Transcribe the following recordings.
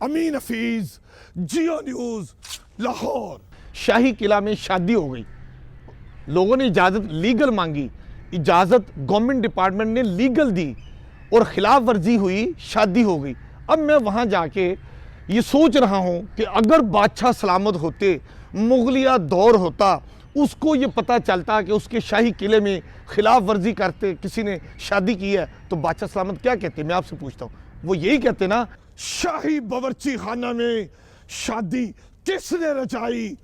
अमीन हफीज, जियो news, Lahore. शाही किला में शादी हो गई, लोगों ने इजाज़त लीगल मांगी, इजाज़त गवर्नमेंट डिपार्टमेंट ने लीगल दी और खिलाफ वर्जी हुई, शादी हो गई। अब मैं वहाँ जाके ये सोच रहा हूँ कि अगर बादशाह सलामत होते, मुगलिया दौर होता, उसको ये पता चलता कि उसके शाही किले में खिलाफ वर्जी करते किसी ने शादी की है, तो बादशाह सलामत क्या कहते? मैं आपसे पूछता हूँ। वो यही कहते ना, शाही बावर्ची खाना में शादी किसने रचाई,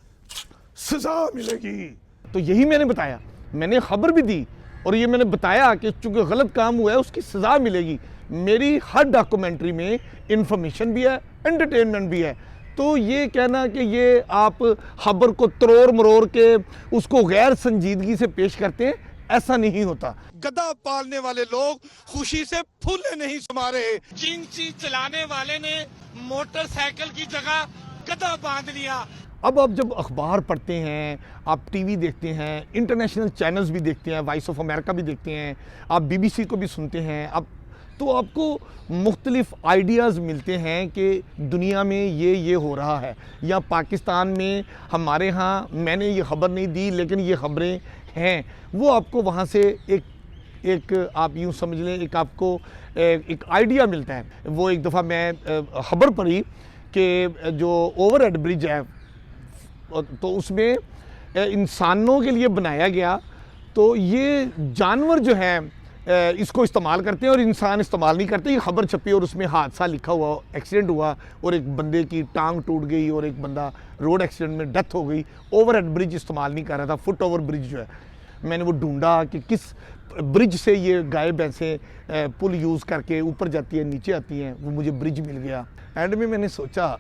सजा मिलेगी। तो यही मैंने बताया, मैंने खबर भी दी और ये मैंने बताया कि चूंकि गलत काम हुआ है उसकी सजा मिलेगी। मेरी हर डॉक्यूमेंट्री में इंफॉर्मेशन भी है, एंटरटेनमेंट भी है। तो ये कहना कि ये आप खबर को तरोड़ मरोड़ के उसको गैर संजीदगी से पेश करते हैं, ऐसा नहीं होता। गधा पालने वाले लोग खुशी से फूले नहीं समा रहे। जिंची चलाने वाले ने मोटरसाइकिल की जगह गधा बांध लिया। अब आप जब अखबार पढ़ते हैं, आप टीवी देखते हैं, इंटरनेशनल चैनल्स भी देखते हैं, वॉइस ऑफ अमेरिका भी देखते हैं, आप बीबीसी को भी सुनते हैं, अब तो आपको मुख्तलिफ आइडियाज़ मिलते हैं कि दुनिया में ये हो रहा है, या पाकिस्तान में हमारे यहाँ, मैंने ये ख़बर नहीं दी लेकिन ये ख़बरें हैं, वो आपको वहाँ से एक आप यूँ समझ लें, एक आपको एक आइडिया मिलता है। वो एक दफ़ा मैं ख़बर पढ़ी कि जो ओवरहेड ब्रिज है तो उसमें इंसानों के लिए बनाया गया, तो ये जानवर जो है इसको इस्तेमाल करते हैं और इंसान इस्तेमाल नहीं करते। ये खबर छपी और उसमें हादसा लिखा हुआ, एक्सीडेंट हुआ और एक बंदे की टांग टूट गई और एक बंदा रोड एक्सीडेंट में डेथ हो गई। ओवरहेड ब्रिज इस्तेमाल नहीं कर रहा था, फुट ओवर ब्रिज जो है। मैंने वो ढूंढा कि किस ब्रिज से ये गाय भैंसें पुल यूज़ करके ऊपर जाती है, नीचे आती हैं, वो मुझे ब्रिज मिल गया। एंड में मैंने सोचा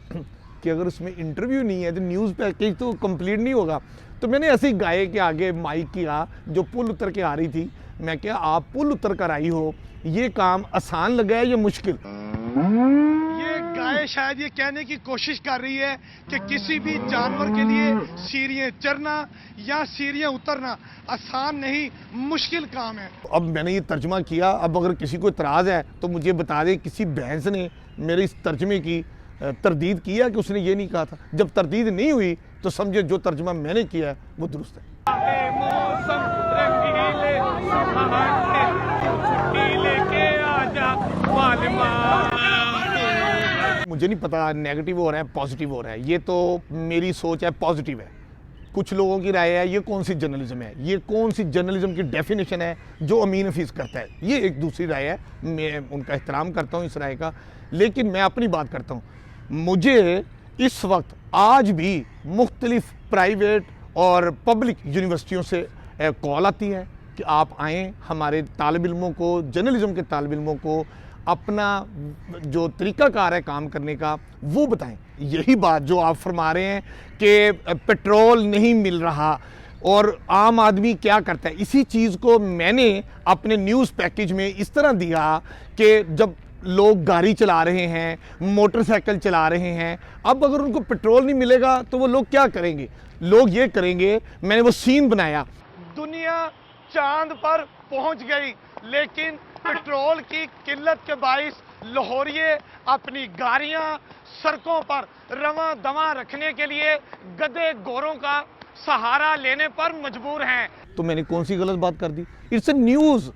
कि अगर उसमें इंटरव्यू नहीं है तो न्यूज़ पैकेज तो कंप्लीट नहीं होगा। तो मैंने ऐसी गाय के आगे माइक किया जो पुल उतर के आ रही थी। मैं क्या, आप पुल उतर कर आई हो, ये काम आसान लगा है या मुश्किल? ये गाय शायद ये कहने की कोशिश कर रही है कि किसी भी जानवर के लिए सीढ़ियाँ चढ़ना या सीढ़ियाँ उतरना आसान नहीं, मुश्किल काम है। अब मैंने ये तर्जमा किया। अब अगर किसी को इतराज़ है तो मुझे बता दे, किसी भैंस ने मेरे इस तर्जमे की तरदीद किया कि उसने ये नहीं कहा था। जब तरदीद नहीं हुई तो समझे जो तर्जमा मैंने किया है वो दुरुस्त है। मुझे नहीं पता नेगेटिव हो रहा है पॉजिटिव हो रहा है, ये तो मेरी सोच है पॉजिटिव है। कुछ लोगों की राय है ये कौन सी जर्नलिज्म है, ये कौन सी जर्नलिज्म की डेफिनेशन है जो अमीन हफीज़ करता है, ये एक दूसरी राय है। मैं उनका एहतराम करता हूँ इस राय का, लेकिन मैं अपनी बात करता हूँ। मुझे इस वक्त आज भी मुख्तलिफ प्राइवेट और पब्लिक यूनिवर्सिटियों से कॉल आती है कि आप आएँ, हमारे तालिब इल्मों को, जर्नलिज्म के तालिब इल्मों को अपना जो तरीक़ाकार है काम करने का वो बताएं। यही बात जो आप फरमा रहे हैं कि पेट्रोल नहीं मिल रहा और आम आदमी क्या करता है, इसी चीज़ को मैंने अपने न्यूज़ पैकेज में इस तरह दिया कि जब लोग गाड़ी चला रहे हैं, मोटरसाइकिल चला रहे हैं, अब अगर उनको पेट्रोल नहीं मिलेगा तो वो लोग क्या करेंगे? लोग ये करेंगे, मैंने वो सीन बनाया। दुनिया चांद पर पहुंच गई, लेकिन पेट्रोल की किल्लत के बाइस लाहौरिये अपनी गाड़ियां सड़कों पर रवां दवां रखने के लिए गधे गोरों का सहारा लेने पर मजबूर हैं। तो मैंने कौन सी गलत बात कर दी? It's a news.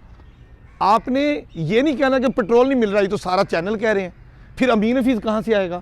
आपने ये नहीं कहना कि पेट्रोल नहीं मिल रहा, ये तो सारा चैनल कह रहे हैं, फिर अमीन हफीज़ कहाँ से आएगा?